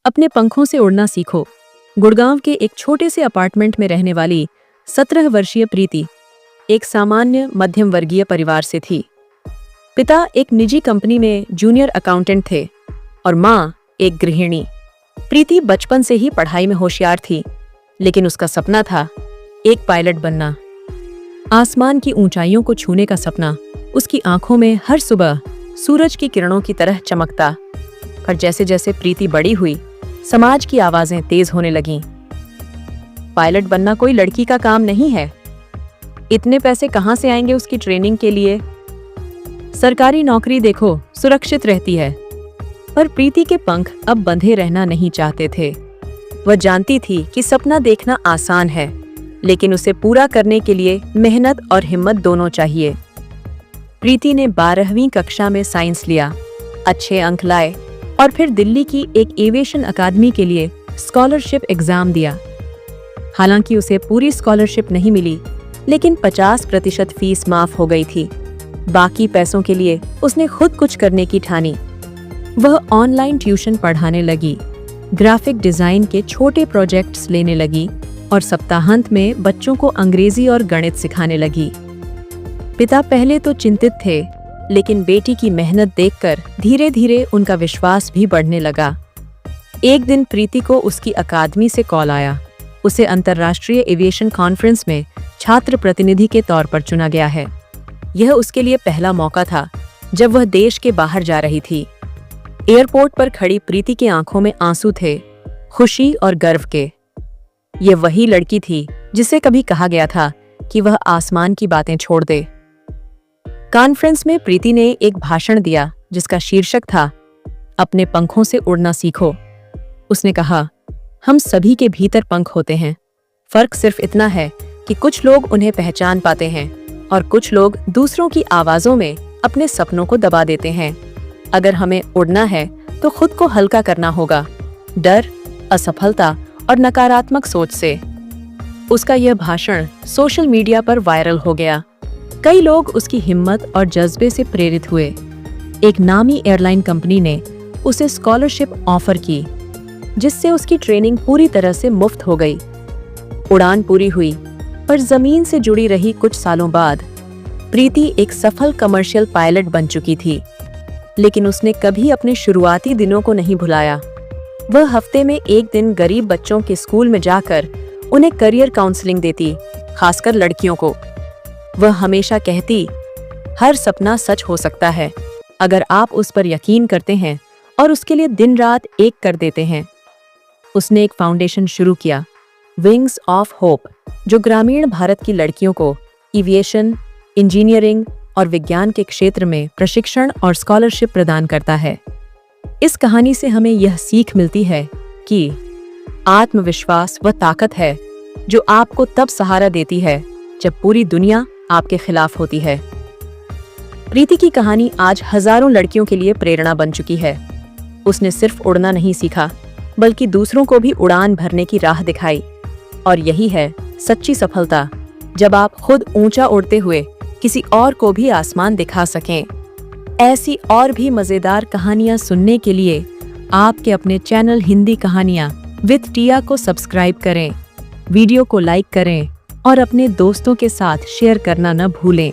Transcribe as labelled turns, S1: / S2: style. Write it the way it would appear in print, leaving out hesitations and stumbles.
S1: अपने पंखों से उड़ना सीखो। गुड़गांव के एक छोटे से अपार्टमेंट में रहने वाली 17 वर्षीय प्रीति एक सामान्य मध्यम वर्गीय परिवार से थी। पिता एक निजी कंपनी में जूनियर अकाउंटेंट थे और माँ एक गृहिणी। प्रीति बचपन से ही पढ़ाई में होशियार थी, लेकिन उसका सपना था एक पायलट बनना। आसमान की ऊंचाइयों को छूने का सपना उसकी आंखों में हर सुबह सूरज की किरणों की तरह चमकता। पर जैसे जैसे प्रीति बड़ी हुई, समाज की आवाजें तेज होने लगीं। पायलट बनना कोई लड़की का काम नहीं है। इतने पैसे कहां से आएंगे उसकी ट्रेनिंग के लिए? सरकारी नौकरी देखो, सुरक्षित रहती है। पर प्रीति के पंख अब बंधे रहना नहीं चाहते थे। वह जानती थी कि सपना देखना आसान है, लेकिन उसे पूरा करने के लिए मेहनत और हिम्मत दोनों चाहिए। प्रीति ने 12वीं कक्षा में साइंस लिया, अच्छे अंक लाए और फिर दिल्ली की एक एविएशन अकादमी के लिए स्कॉलरशिप एग्जाम दिया। हालांकि उसे पूरी स्कॉलरशिप नहीं मिली, लेकिन 50% फीस माफ हो गई थी। बाकी पैसों के लिए उसने खुद कुछ करने की ठानी। वह ऑनलाइन ट्यूशन पढ़ाने लगी, ग्राफिक डिजाइन के छोटे प्रोजेक्ट्स लेने लगी और सप्ताहांत में बच्चों को अंग्रेजी और गणित सिखाने लगी। पिता पहले तो चिंतित थे, लेकिन बेटी की मेहनत देखकर धीरे धीरे उनका विश्वास भी बढ़ने लगा। एक दिन प्रीति को उसकी अकादमी से कॉल आया। उसे अंतर्राष्ट्रीय एविएशन कॉन्फ्रेंस में छात्र प्रतिनिधि के तौर पर चुना गया है। यह उसके लिए पहला मौका था जब वह देश के बाहर जा रही थी। एयरपोर्ट पर खड़ी प्रीति की आंखों में आंसू थे, खुशी और गर्व के। यह वही लड़की थी जिसे कभी कहा गया था कि वह आसमान की बातें छोड़ दे। कॉन्फ्रेंस में प्रीति ने एक भाषण दिया जिसका शीर्षक था अपने पंखों से उड़ना सीखो। उसने कहा, हम सभी के भीतर पंख होते हैं। फर्क सिर्फ इतना है कि कुछ लोग उन्हें पहचान पाते हैं और कुछ लोग दूसरों की आवाजों में अपने सपनों को दबा देते हैं। अगर हमें उड़ना है तो खुद को हल्का करना होगा, डर, असफलता और नकारात्मक सोच से। उसका यह भाषण सोशल मीडिया पर वायरल हो गया। कई लोग उसकी हिम्मत और जज्बे से प्रेरित हुए। एक नामी एयरलाइन कंपनी ने उसे स्कॉलरशिप ऑफर की, जिससे उसकी ट्रेनिंग पूरी तरह से मुफ्त हो गई। उड़ान पूरी हुई, पर जमीन से जुड़ी रही कुछ सालों बाद प्रीति एक सफल कमर्शियल पायलट बन चुकी थी। लेकिन उसने कभी अपने शुरुआती दिनों को नहीं भुलाया। वह हफ्ते में एक दिन गरीब बच्चों के स्कूल में जाकर उन्हें करियर काउंसलिंग देती, खासकर लड़कियों को। वह हमेशा कहती, हर सपना सच हो सकता है अगर आप उस पर यकीन करते हैं और उसके लिए दिन रात एक कर देते हैं। उसने एक फाउंडेशन शुरू किया, विंग्स ऑफ होप, जो ग्रामीण भारत की लड़कियों को एविएशन, इंजीनियरिंग और विज्ञान के क्षेत्र में प्रशिक्षण और स्कॉलरशिप प्रदान करता है। इस कहानी से हमें यह सीख मिलती है कि आत्मविश्वास वह ताकत है जो आपको तब सहारा देती है जब पूरी दुनिया आपके खिलाफ होती है। प्रीति की कहानी आज हजारों लड़कियों के लिए प्रेरणा बन चुकी है। उसने सिर्फ उड़ना नहीं सीखा, बल्कि दूसरों को भी उड़ान भरने की राह दिखाई। और यही है सच्ची सफलता, जब आप खुद ऊंचा उड़ते हुए किसी और को भी आसमान दिखा सकें। ऐसी और भी मजेदार कहानियां सुनने के लिए आपके अपने चैनल हिंदी कहानियां विद टिया को सब्सक्राइब करें, वीडियो को लाइक करें और अपने दोस्तों के साथ शेयर करना न भूलें।